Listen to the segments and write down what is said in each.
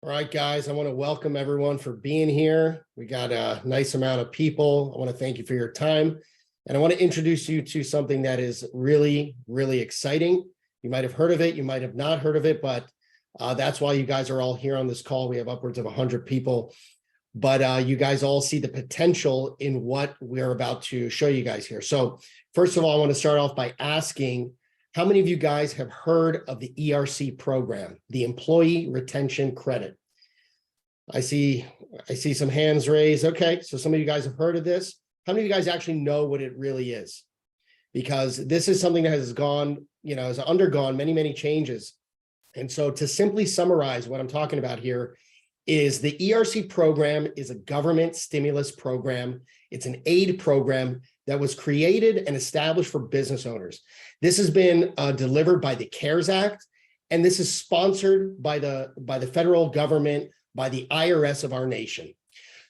All right, guys, I want to welcome everyone for being here. We got a nice amount of people. I want to thank you for your time. And I want to introduce you to something that is really, really exciting. You might have heard of it. You might have not heard of it, but that's why you guys are all here on this call. We have upwards of 100 people, but you guys all see the potential in what we're about to show you guys here. So first of all, I want to start off by asking, how many of you guys have heard of the ERC program, the Employee Retention Credit? I see some hands raised. Okay, so some of you guys have heard of this. How many of you guys actually know what it really is? Because this is something that has gone, has undergone many, many changes. And so to simply summarize what I'm talking about here is the ERC program is a government stimulus program. It's an aid program that was created and established for business owners. This has been delivered by the CARES Act, and this is sponsored by the federal government, by the IRS of our nation.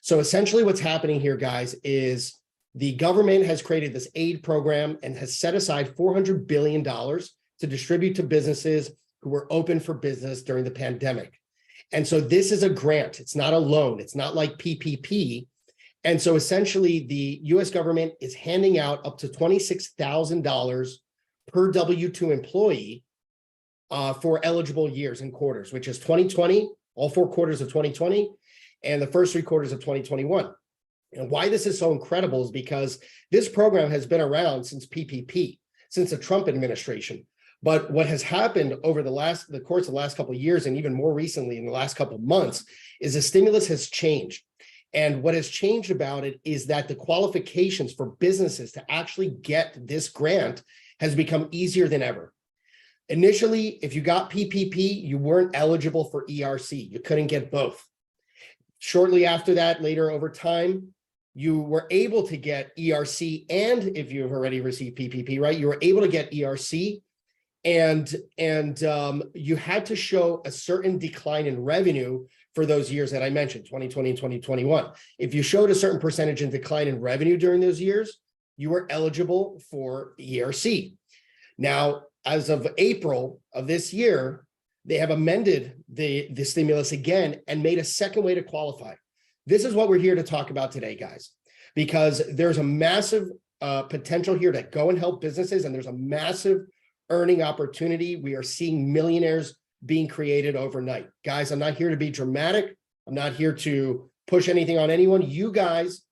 So essentially what's happening here, guys, is the government has created this aid program and has set aside $400 billion to distribute to businesses who were open for business during the pandemic. And so this is a grant. It's not a loan. It's not like PPP. And so essentially the US government is handing out up to $26,000 per W-2 employee for eligible years and quarters, which is 2020, all 4 quarters of 2020, and the first 3 quarters of 2021. And why this is so incredible is because this program has been around since PPP, since the Trump administration. But what has happened over the course of the last couple of years, and even more recently in the last couple of months, is the stimulus has changed. And what has changed about it is that the qualifications for businesses to actually get this grant has become easier than ever. Initially, if you got PPP, you weren't eligible for ERC. You couldn't get both. Shortly after that, later over time, you were able to get ERC, and if you've already received PPP, right, you were able to get ERC, and you had to show a certain decline in revenue for those years that I mentioned, 2020 and 2021. If you showed a certain percentage in decline in revenue during those years, you were eligible for ERC. Now, as of April of this year, they have amended the stimulus again and made a second way to qualify. This is what we're here to talk about today, guys, because there's a massive potential here to go and help businesses, and there's a massive earning opportunity. We are seeing millionaires being created overnight. Guys, I'm not here to be dramatic. I'm not here to push anything on anyone. You guys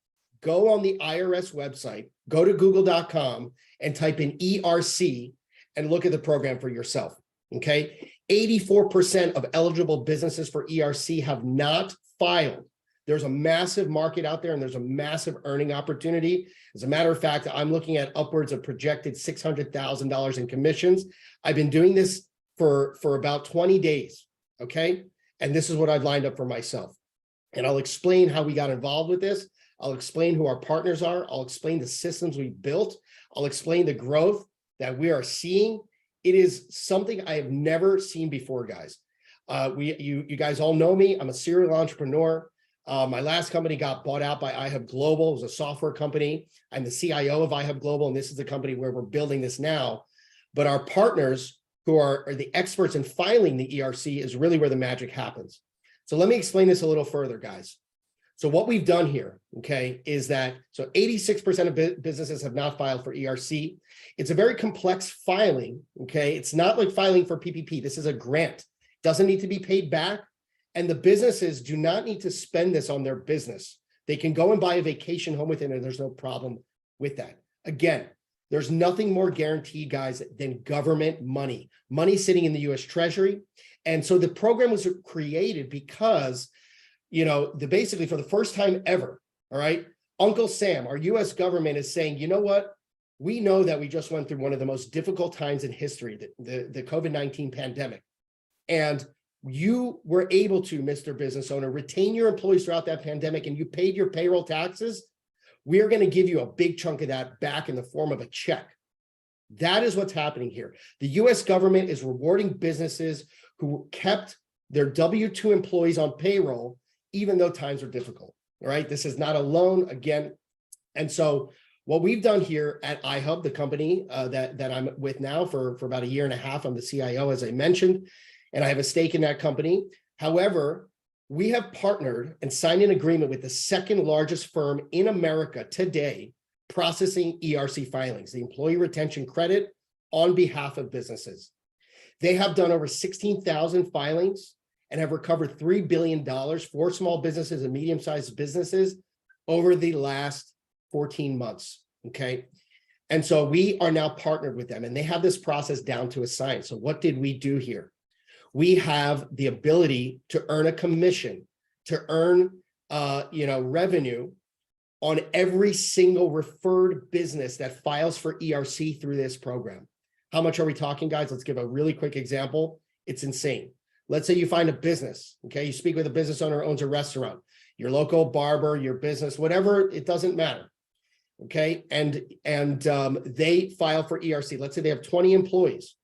go on the IRS website, go to google.com and type in ERC and look at the program for yourself, okay? 84% of eligible businesses for ERC have not filed. There's a massive market out there, and there's a massive earning opportunity. As a matter of fact, I'm looking at upwards of projected $600,000 in commissions. I've been doing this for about 20 days, okay? And this is what I've lined up for myself. And I'll explain how we got involved with this. I'll explain who our partners are. I'll explain the systems we built. I'll explain the growth that we are seeing. It is something I have never seen before, guys. You guys all know me. I'm a serial entrepreneur. My last company got bought out by iHub Global. It was a software company. I'm the CIO of iHub Global, and this is the company where we're building this now. But our partners, who are the experts in filing the ERC, is really where the magic happens. So let me explain this a little further, guys. So what we've done here, okay, is that, so 86% of businesses have not filed for ERC. It's a very complex filing, okay? It's not like filing for PPP. This is a grant. Doesn't need to be paid back. And the businesses do not need to spend this on their business. They can go and buy a vacation home with it, and there's no problem with that. Again, there's nothing more guaranteed, guys, than government money sitting in the US Treasury. And so the program was created because, basically for the first time ever, all right, Uncle Sam, our US government, is saying, you know what? We know that we just went through one of the most difficult times in history, the COVID-19 pandemic. And you were able to, Mr. Business Owner, retain your employees throughout that pandemic, and you paid your payroll taxes. We are going to give you a big chunk of that back in the form of a check. That is what's happening here. The US government is rewarding businesses who kept their W-2 employees on payroll, even though times are difficult. All right. This is not a loan again. And so what we've done here at iHub, the company that I'm with now for about 1.5 years, I'm the CIO, as I mentioned, and I have a stake in that company. However, We have partnered and signed an agreement with the second largest firm in America today processing ERC filings, the Employee Retention Credit, on behalf of businesses. They have done over 16,000 filings and have recovered $3 billion for small businesses and medium-sized businesses over the last 14 months, okay? And so we are now partnered with them, and they have this process down to a science. So what did we do here? We have the ability to earn a commission, to earn revenue on every single referred business that files for ERC through this program. How much are we talking, guys? Let's give a really quick example. It's insane. Let's say you find a business, okay? You speak with a business owner who owns a restaurant, your local barber, your business, whatever, it doesn't matter, okay? And they file for ERC. Let's say they have 20 employees.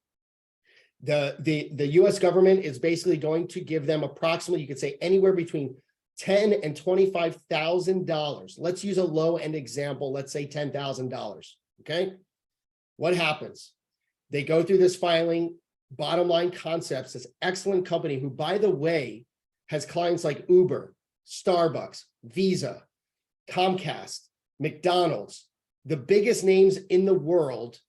The US government is basically going to give them approximately, you could say anywhere between $10,000 and $25,000. Let's use a low end example. Let's say $10,000. Okay. What happens? They go through this filing. Bottom Line Concepts, this excellent company who, by the way, has clients like Uber, Starbucks, Visa, Comcast, McDonald's. The biggest names in the world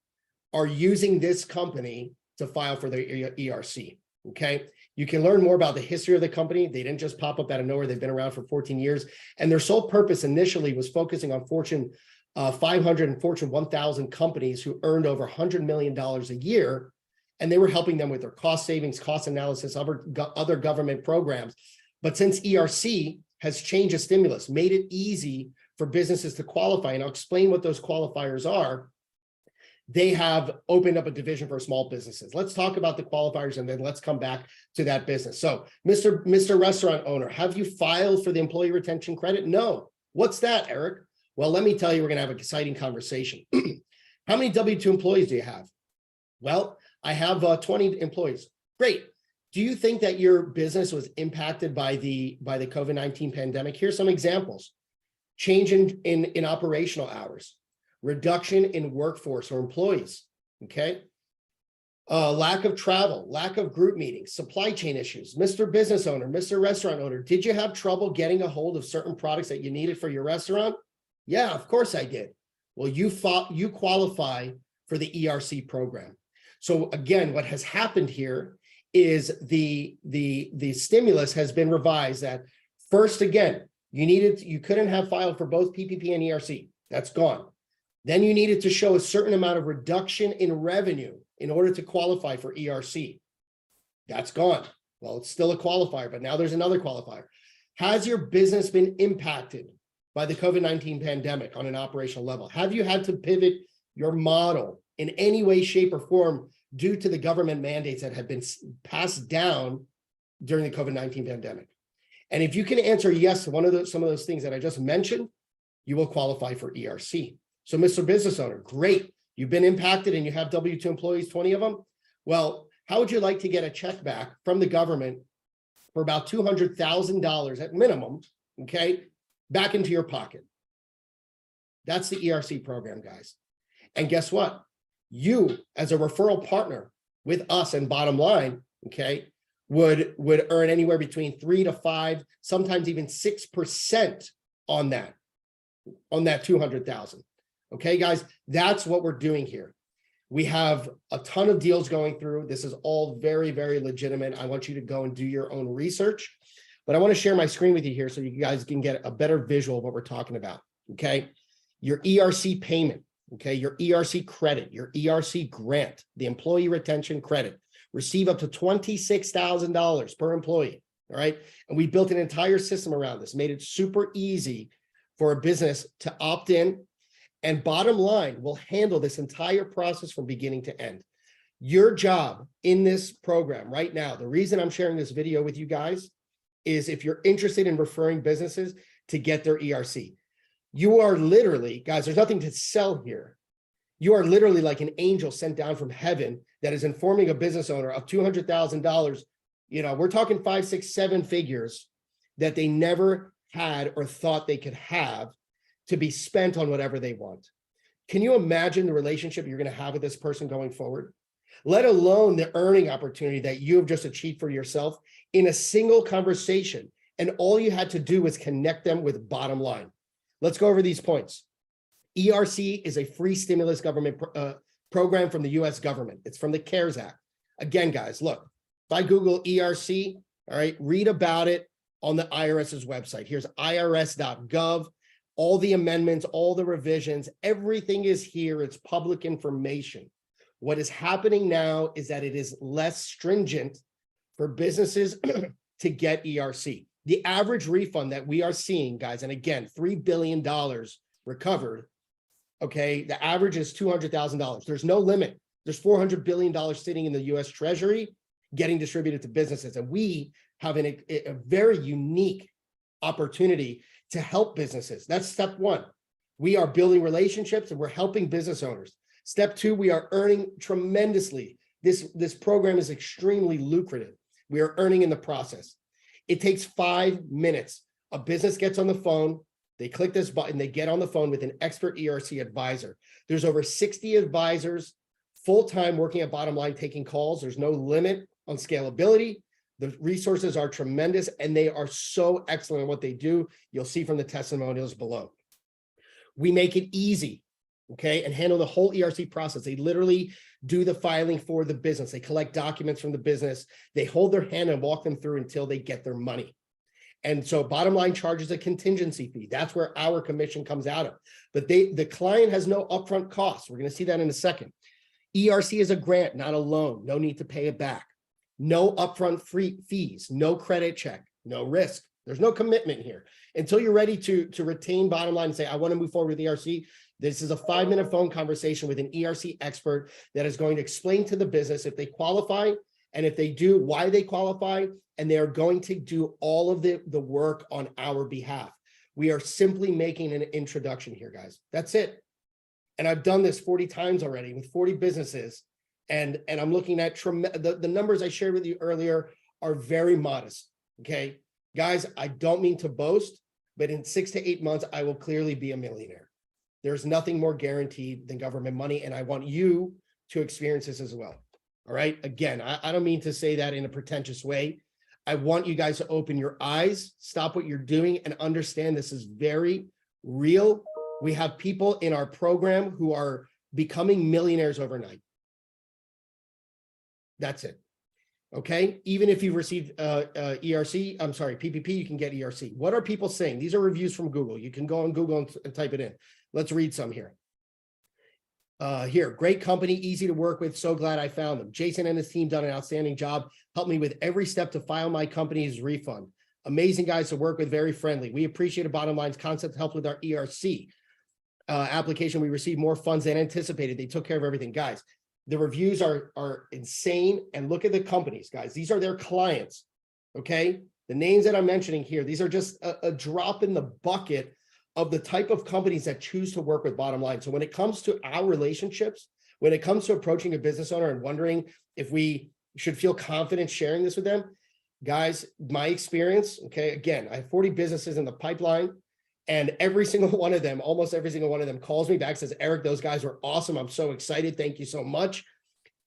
are using this company to file for their ERC, okay? You can learn more about the history of the company. They didn't just pop up out of nowhere. They've been around for 14 years. And their sole purpose initially was focusing on Fortune 500 and Fortune 1000 companies who earned over $100 million a year. And they were helping them with their cost savings, cost analysis, other government programs. But since ERC has changed the stimulus, made it easy for businesses to qualify, and I'll explain what those qualifiers are, they have opened up a division for small businesses. Let's talk about the qualifiers and then let's come back to that business. So Mr. Restaurant owner, have you filed for the Employee Retention Credit? No. What's that, Eric? Well, let me tell you, we're gonna have an exciting conversation. How many W-2 employees do you have? Well, I have 20 employees. Great. Do you think that your business was impacted by the COVID-19 pandemic? Here's some examples. Change in operational hours, reduction in workforce or employees, okay? Lack of travel, lack of group meetings, supply chain issues. Mr. Business Owner, Mr. Restaurant Owner, did you have trouble getting a hold of certain products that you needed for your restaurant? Yeah, of course I did. Well, you qualify for the ERC program. So again, what has happened here is the stimulus has been revised that first, again, you couldn't have filed for both PPP and ERC. That's gone. Then you needed to show a certain amount of reduction in revenue in order to qualify for ERC. That's gone. Well, it's still a qualifier, but now there's another qualifier. Has your business been impacted by the COVID-19 pandemic on an operational level? Have you had to pivot your model in any way, shape, or form due to the government mandates that have been passed down during the COVID-19 pandemic? And if you can answer yes to some of those things that I just mentioned, you will qualify for ERC. So Mr. Business Owner, great. You've been impacted and you have W-2 employees, 20 of them. Well, how would you like to get a check back from the government for about $200,000 at minimum, okay, back into your pocket? That's the ERC program, guys. And guess what? You, as a referral partner with us and Bottom Line, okay, would earn anywhere between 3 to 5, sometimes even 6% on that 200,000. Okay, guys, that's what we're doing here. We have a ton of deals going through. This is all very, very legitimate. I want you to go and do your own research, but I want to share my screen with you here so you guys can get a better visual of what we're talking about. Okay, your ERC payment, okay, your ERC credit, your ERC grant, the Employee Retention Credit, receive up to $26,000 per employee. All right, and we built an entire system around this, made it super easy for a business to opt in. And Bottom Line will handle this entire process from beginning to end. Your job in this program right now, the reason I'm sharing this video with you guys is if you're interested in referring businesses to get their ERC. You are literally, guys, there's nothing to sell here. You are literally like an angel sent down from heaven that is informing a business owner of $200,000. You know, we're talking 5, 6, 7 figures that they never had or thought they could have to be spent on whatever they want. Can you imagine the relationship you're going to have with this person going forward? Let alone the earning opportunity that you have just achieved for yourself in a single conversation. And all you had to do was connect them with bottom line. Let's go over these points. ERC is a free stimulus government program from the US government. It's from the CARES Act. Again, guys, look, if I Google ERC, all right, read about it on the IRS's website. Here's irs.gov, all the amendments, all the revisions, everything is here. It's public information. What is happening now is that it is less stringent for businesses to get ERC. The average refund that we are seeing, guys, and again, $3 billion recovered, okay, the average is $200,000. There's no limit. There's $400 billion sitting in the US Treasury getting distributed to businesses. And we have a very unique opportunity to help businesses. That's step one. We are building relationships and we're helping business owners. Step two, we are earning tremendously. This program is extremely lucrative. We are earning in the process. It takes 5 minutes. A business gets on the phone, they click this button, they get on the phone with an expert ERC advisor. There's over 60 advisors full-time working at Bottom Line taking calls. There's no limit on scalability. The resources are tremendous and they are so excellent at what they do. You'll see from the testimonials below. We make it easy, okay, and handle the whole ERC process. They literally do the filing for the business. They collect documents from the business. They hold their hand and walk them through until they get their money. And so Bottom Line charges a contingency fee. That's where our commission comes out of. But the client has no upfront costs. We're going to see that in a second. ERC is a grant, not a loan. No need to pay it back. No upfront fees, no credit check, no risk. There's no commitment here. Until you're ready to retain Bottom Line and say, I want to move forward with ERC, this is a 5-minute phone conversation with an ERC expert that is going to explain to the business if they qualify, and if they do, why they qualify, and they are going to do all of the work on our behalf. We are simply making an introduction here, guys. That's it. And I've done this 40 times already with 40 businesses. And I'm looking at the numbers I shared with you earlier are very modest, okay? Guys, I don't mean to boast, but in 6 to 8 months, I will clearly be a millionaire. There's nothing more guaranteed than government money, and I want you to experience this as well, all right? Again, I don't mean to say that in a pretentious way. I want you guys to open your eyes, stop what you're doing, and understand this is very real. We have people in our program who are becoming millionaires overnight. That's it. Okay. Even if you've received PPP, you can get ERC. What are people saying? These are reviews from Google. You can go on Google and type it in. Let's read some here. Here, great company, easy to work with. So glad I found them. Jason and his team done an outstanding job. Helped me with every step to file my company's refund. Amazing guys to work with, very friendly. We appreciate Bottom Line's concept helped with our ERC application. We received more funds than anticipated. They took care of everything, guys. The reviews are insane. And look at the companies, guys. These are their clients, okay? The names that I'm mentioning here, these are just a drop in the bucket of the type of companies that choose to work with Bottom Line. So when it comes to our relationships, when it comes to approaching a business owner and wondering if we should feel confident sharing this with them, guys, my experience, okay, again, I have 40 businesses in the pipeline. And every single one of them, almost every single one of them calls me back, says, Eric, those guys were awesome. I'm so excited. Thank you so much.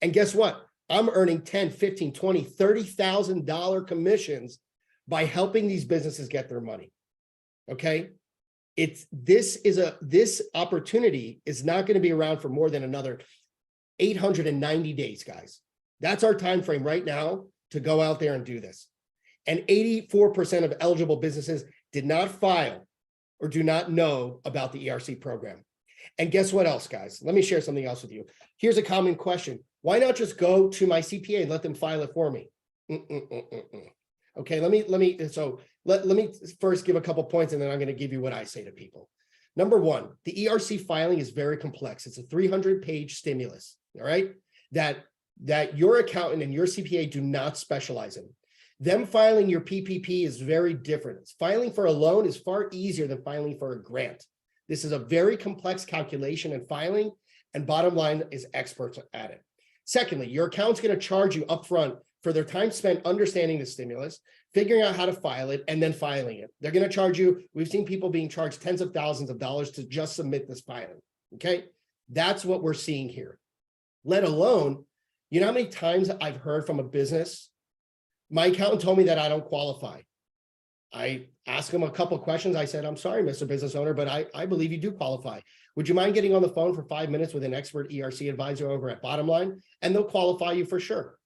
And guess what? I'm earning $10, $15, $20, $30,000 commissions by helping these businesses get their money. Okay. This opportunity is not going to be around for more than another 890 days, guys. That's our time frame right now to go out there and do this. And 84% of eligible businesses did not file or do not know about the ERC program. And guess what else, guys? Let me share something else with you. Here's a common question. Why not just go to my CPA and let them file it for me? Okay, let me first give a couple points and then I'm going to give you what I say to people. Number one, the ERC filing is very complex. It's a 300-page stimulus, all right? That your accountant and your CPA do not specialize in. Them filing your PPP is very different. Filing for a loan is far easier than filing for a grant. This is a very complex calculation and filing, and Bottom Line is experts at it. Secondly, your accountant's going to charge you upfront for their time spent understanding the stimulus, figuring out how to file it, and then filing it. They're going to charge you. We've seen people being charged tens of thousands of dollars to just submit this filing. Okay, that's what we're seeing here. Let alone, you know how many times I've heard from a business, my accountant told me that I don't qualify. I asked him a couple of questions. I said, I'm sorry, Mr. Business Owner, but I believe you do qualify. Would you mind getting on the phone for 5 minutes with an expert ERC advisor over at Bottom Line? And they'll qualify you for sure.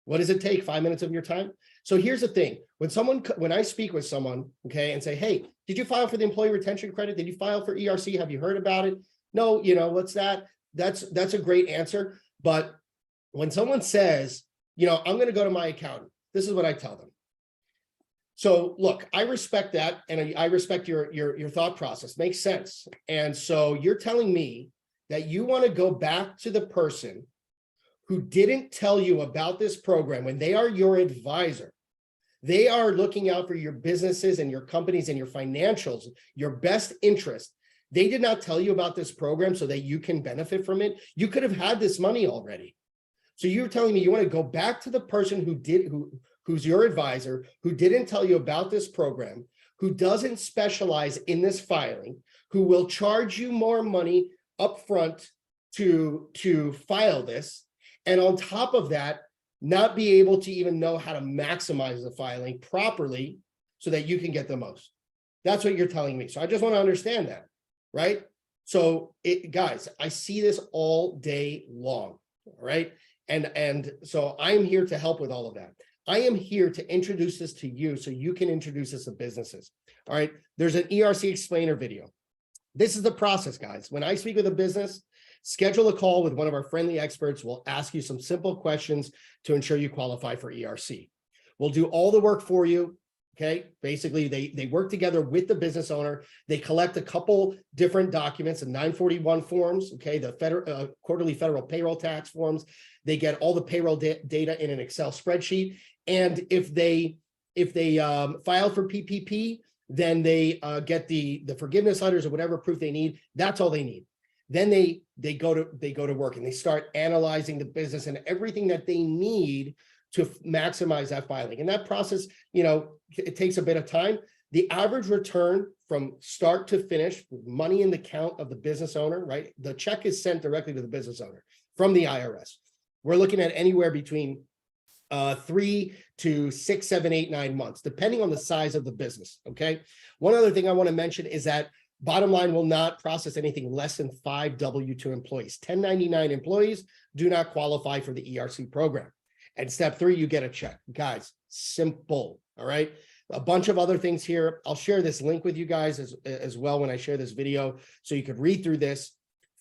What does it take? 5 minutes of your time? So here's the thing. When I speak with someone, okay, and say, hey, did you file for the employee retention credit? Did you file for ERC? Have you heard about it? No, what's that? That's a great answer. But when someone says, I'm going to go to my accountant, this is what I tell them. So look, I respect that, and I respect your thought process. Makes sense. And so you're telling me that you want to go back to the person who didn't tell you about this program when they are your advisor. They are looking out for your businesses and your companies and your financials, your best interest. They did not tell you about this program so that you can benefit from it. You could have had this money already. So you're telling me you want to go back to the person who's your advisor, who didn't tell you about this program, who doesn't specialize in this filing, who will charge you more money upfront to file this, and on top of that, not be able to even know how to maximize the filing properly so that you can get the most. That's what you're telling me. So I just want to understand that, right? So guys, I see this all day long, all right? And so I'm here to help with all of that. I am here to introduce this to you so you can introduce this to businesses. All right, there's an ERC explainer video. This is the process, guys. When I speak with a business, schedule a call with one of our friendly experts. We'll ask you some simple questions to ensure you qualify for ERC. We'll do all the work for you. Okay, basically they work together with the business owner. They collect a couple different documents and 941 forms. Okay, the quarterly federal payroll tax forms. They get all the payroll data in an Excel spreadsheet. And if they file for PPP, then they get the forgiveness letters or whatever proof they need. That's all they need. Then they go to work and they start analyzing the business and everything that they need to maximize that filing. And that process, it takes a bit of time. The average return from start to finish, with money in the account of the business owner, right? The check is sent directly to the business owner from the IRS. We're looking at anywhere between 3 to 6, 7, 8, 9 months, depending on the size of the business. Okay. One other thing I want to mention is that Bottom Line will not process anything less than 5 W-2 employees. 1099 employees do not qualify for the ERC program. And step 3, you get a check. Guys, simple. All right. A bunch of other things here. I'll share this link with you guys as well when I share this video, so you could read through this.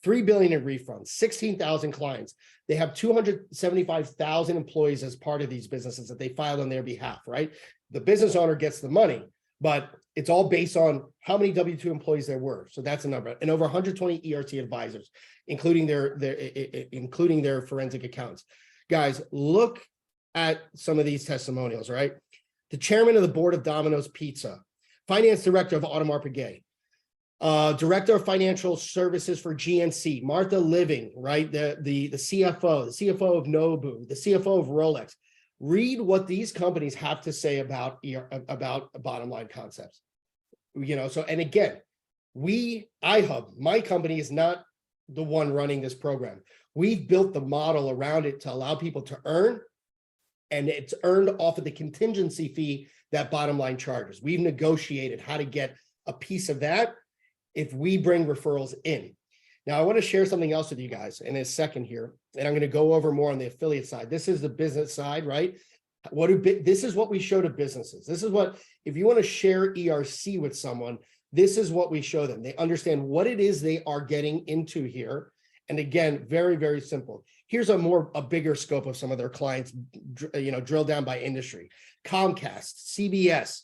$3 billion in refunds, 16,000 clients. They have 275,000 employees as part of these businesses that they filed on their behalf, right? The business owner gets the money, but it's all based on how many W-2 employees there were. So that's a number. And over 120 ERC advisors, including their forensic accountants. Guys, look at some of these testimonials, right? The chairman of the board of Domino's Pizza, finance director of Audemars Piguet, director of financial services for GNC, Martha Living, right? The CFO of Nobu, the CFO of Rolex. Read what these companies have to say about Bottom Line concepts. So, and again, iHub, my company, is not the one running this program. We've built the model around it to allow people to earn, and it's earned off of the contingency fee that Bottom Line charges. We've negotiated how to get a piece of that if we bring referrals in. Now, I want to share something else with you guys in a second here, and I'm going to go over more on the affiliate side. This is the business side, right? This is what we show to businesses. This is what, if you want to share ERC with someone, this is what we show them. They understand what it is they are getting into here. And again, very, very simple. Here's a bigger scope of some of their clients, drilled down by industry. Comcast, CBS,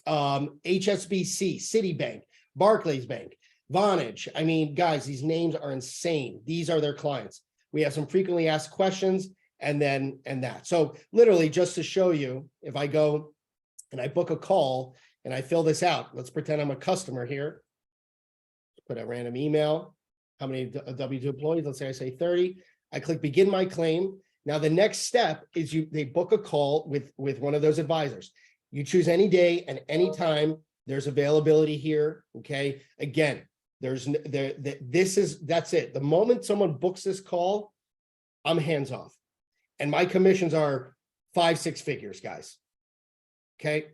HSBC, Citibank, Barclays Bank, Vonage. I mean, guys, these names are insane. These are their clients. We have some frequently asked questions and that. So literally, just to show you, if I go and I book a call and I fill this out, let's pretend I'm a customer here. Put a random email. How many W-2 employees? Let's say I say 30. I click begin my claim. Now the next step is they book a call with one of those advisors. You choose any day and any time. There's availability here. Okay. Again, that's it. The moment someone books this call, I'm hands off, and my commissions are 5-6 figures, guys. Okay.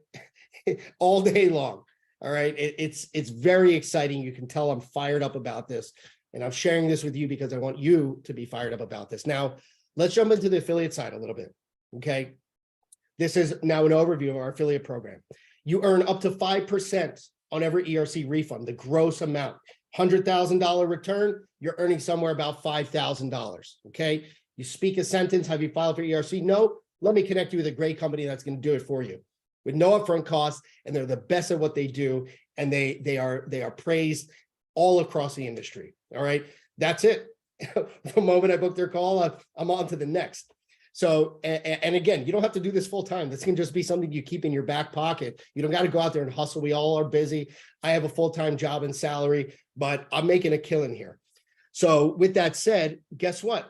all day long. All right. It's very exciting. You can tell I'm fired up about this. And I'm sharing this with you because I want you to be fired up about this. Now, let's jump into the affiliate side a little bit. Okay. This is now an overview of our affiliate program. You earn up to 5% on every ERC refund, the gross amount. $100,000 return, you're earning somewhere about $5,000. Okay. You speak a sentence, have you filed for ERC? No. Let me connect you with a great company that's going to do it for you with no upfront costs, and they're the best at what they do, and they are praised all across the industry. All right, that's it. The moment I book their call, I'm on to the next. So, and again, you don't have to do this full time. This can just be something you keep in your back pocket. You don't got to go out there and hustle. We all are busy. I have a full-time job and salary, but I'm making a killing here. So with that said, guess what?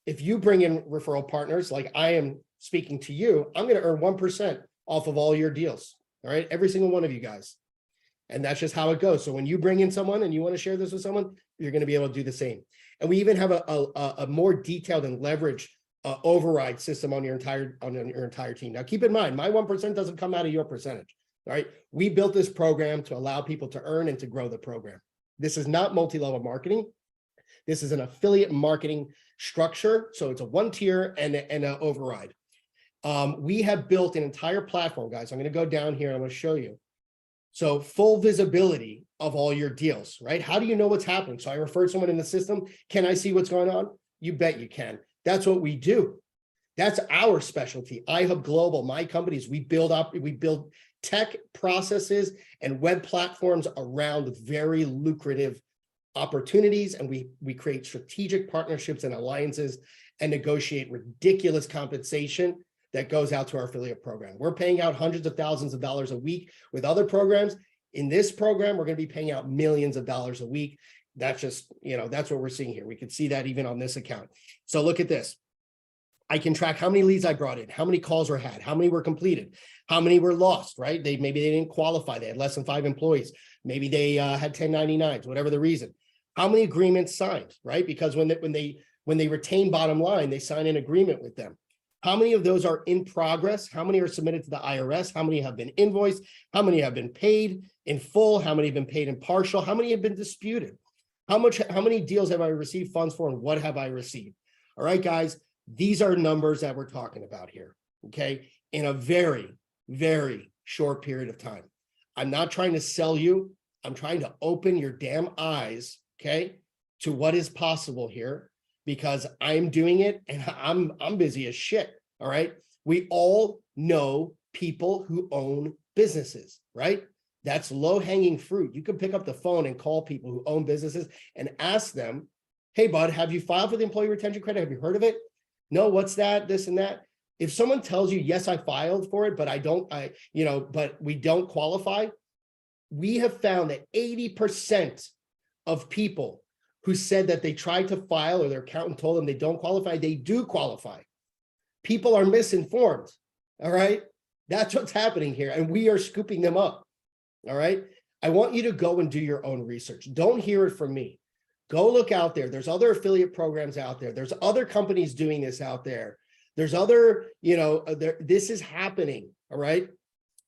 If you bring in referral partners, like I am speaking to you, I'm going to earn 1% off of all your deals. All right. Every single one of you guys. And that's just how it goes. So when you bring in someone and you want to share this with someone, you're going to be able to do the same. And we even have a more detailed and leveraged override system on your entire team. Now, keep in mind, my 1% doesn't come out of your percentage. All right. We built this program to allow people to earn and to grow the program. This is not multi-level marketing. This is an affiliate marketing structure. So it's a one tier and an override. We have built an entire platform, guys. I'm going to go down here and I'm going to show you. So full visibility of all your deals, right? How do you know what's happening? So I referred someone in the system. Can I see what's going on? You bet you can. That's what we do. That's our specialty. iHub Global, my companies, we build tech processes and web platforms around very lucrative opportunities. And we create strategic partnerships and alliances and negotiate ridiculous compensation that goes out to our affiliate program. We're paying out hundreds of thousands of dollars a week with other programs. In this program, we're going to be paying out millions of dollars a week. That's just, that's what we're seeing here. We could see that even on this account. So look at this. I can track how many leads I brought in, how many calls were had, how many were completed, how many were lost, right? Maybe they didn't qualify. They had less than 5 employees. Maybe they had 1099s, whatever the reason. How many agreements signed, right? Because when they retain bottom line, they sign an agreement with them. How many of those are in progress? How many are submitted to the IRS? How many have been invoiced? How many have been paid in full? How many have been paid in partial? How many have been disputed? How many deals have I received funds for, and what have I received? All right, guys, these are numbers that we're talking about here, okay? In a very, very short period of time. I'm not trying to sell you. I'm trying to open your damn eyes, okay, to what is possible here, because I'm doing it and I'm busy as shit. All right. We all know people who own businesses, right? That's low-hanging fruit. You can pick up the phone and call people who own businesses and ask them, hey, bud, have you filed for the employee retention credit? Have you heard of it? No, what's that? This and that. If someone tells you, yes, I filed for it, but but we don't qualify, we have found that 80% of people who said that they tried to file or their accountant told them they don't qualify, they do qualify. People are misinformed, all right? That's what's happening here, and we are scooping them up, all right? I want you to go and do your own research. Don't hear it from me. Go look out there. There's other affiliate programs out there. There's other companies doing this out there. There's other, this is happening, all right?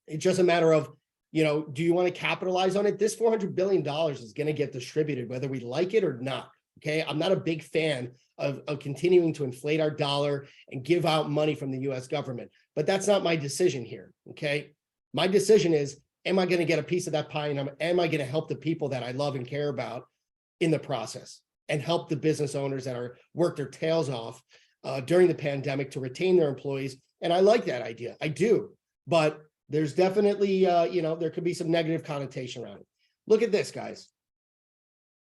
It's just a matter of, do you want to capitalize on it? This $400 billion is going to get distributed, whether we like it or not. Okay. I'm not a big fan of continuing to inflate our dollar and give out money from the US government, but that's not my decision here. Okay. My decision is, am I going to get a piece of that pie, and am I going to help the people that I love and care about in the process, and help the business owners that are worked their tails off during the pandemic to retain their employees? And I like that idea. I do, but there's definitely, there could be some negative connotation around it. Look at this, guys.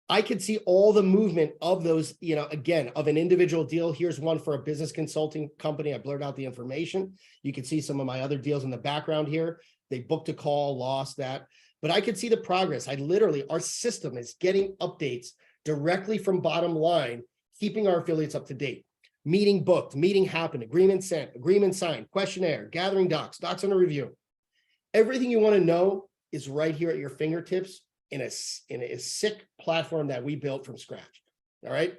I could see all the movement of those, again, of an individual deal. Here's one for a business consulting company. I blurred out the information. You can see some of my other deals in the background here. They booked a call, lost that. But I could see the progress. Our system is getting updates directly from bottom line, keeping our affiliates up to date. Meeting booked, meeting happened, agreement sent, agreement signed, questionnaire, gathering docs under review. Everything you want to know is right here at your fingertips in a sick platform that we built from scratch. All right.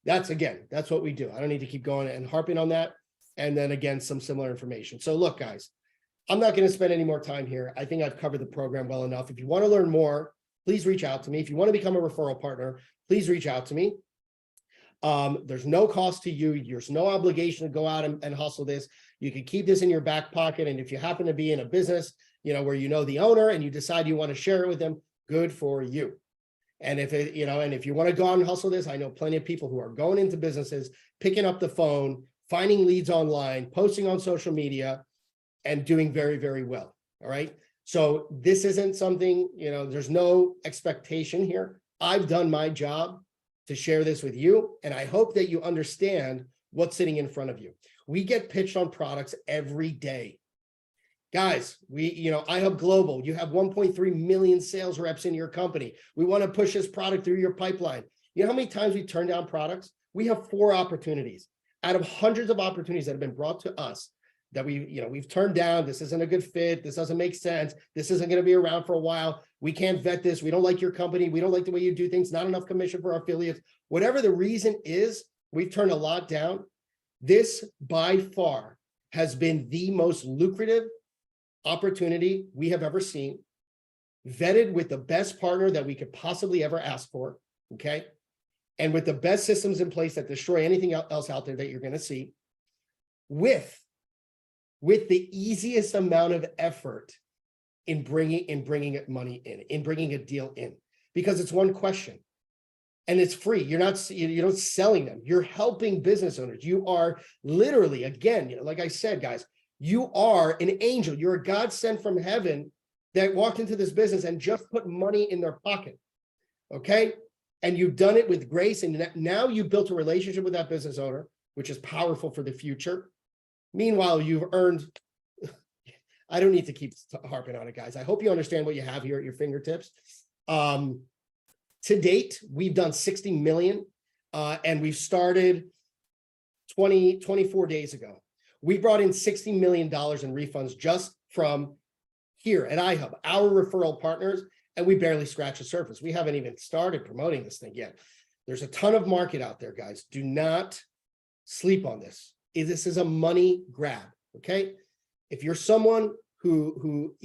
That's what we do. I don't need to keep going and harping on that. And then again, some similar information. So look, guys, I'm not going to spend any more time here. I think I've covered the program well enough. If you want to learn more, please reach out to me. If you want to become a referral partner, please reach out to me. There's no cost to you. There's no obligation to go out and hustle this. You can keep this in your back pocket. And if you happen to be in a business, where you know the owner and you decide you want to share it with them, good for you. And if if you want to go out and hustle this, I know plenty of people who are going into businesses, picking up the phone, finding leads online, posting on social media, and doing very, very well. All right. So this isn't something, there's no expectation here. I've done my job to share this with you. And I hope that you understand what's sitting in front of you. We get pitched on products every day. Guys, iHub Global, you have 1.3 million sales reps in your company. We want to push this product through your pipeline. You know how many times we turn down products? We have 4 opportunities out of hundreds of opportunities that have been brought to us that we've turned down. This isn't a good fit. This doesn't make sense. This isn't going to be around for a while. We can't vet this. We don't like your company. We don't like the way you do things. Not enough commission for our affiliates. Whatever the reason is, we've turned a lot down. This by far has been the most lucrative opportunity we have ever seen, vetted with the best partner that we could possibly ever ask for. Okay. And with the best systems in place that destroy anything else out there that you're going to see, with the easiest amount of effort in bringing money in bringing a deal in, because it's one question and it's free. You're not selling them. You're helping business owners. You are literally, again, like I said, guys, you are an angel. You're a God sent from heaven that walked into this business and just put money in their pocket. Okay. And you've done it with grace. And now you've built a relationship with that business owner, which is powerful for the future. Meanwhile, you've earned, I don't need to keep harping on it, guys. I hope you understand what you have here at your fingertips. To date, we've done 60 million, and we've started 24 days ago. We brought in $60 million in refunds just from here at iHub, our referral partners, and we barely scratched the surface. We haven't even started promoting this thing yet. There's a ton of market out there, guys. Do not sleep on this. This is a money grab, okay? If you're someone who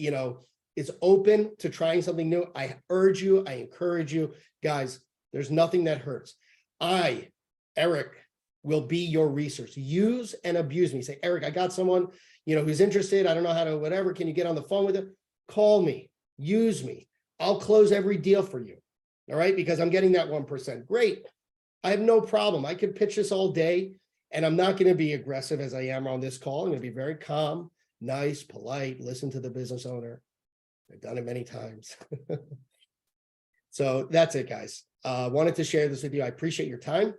is open to trying something new, I urge you, I encourage you, guys, there's nothing that hurts. Eric, will be your resource. Use and abuse me. Say, Eric, I got someone, who's interested. I don't know how to, whatever. Can you get on the phone with them? Call me, use me. I'll close every deal for you. All right. Because I'm getting that 1%. Great. I have no problem. I could pitch this all day, and I'm not going to be aggressive as I am on this call. I'm going to be very calm, nice, polite, listen to the business owner. I've done it many times. So that's it, guys. Wanted to share this with you. I appreciate your time.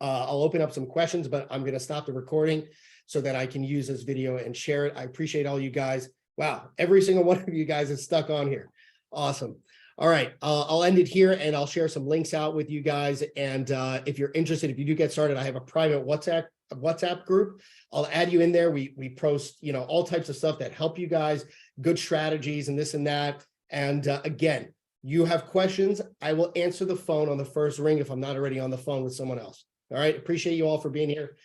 I'll open up some questions, but I'm going to stop the recording so that I can use this video and share it. I appreciate all you guys. Wow. Every single one of you guys is stuck on here. Awesome. All right. I'll end it here, and I'll share some links out with you guys. And if you're interested, if you do get started, I have a private WhatsApp group. I'll add you in there. We post, all types of stuff that help you guys, good strategies and this and that. And again, you have questions, I will answer the phone on the first ring if I'm not already on the phone with someone else. All right. Appreciate you all for being here.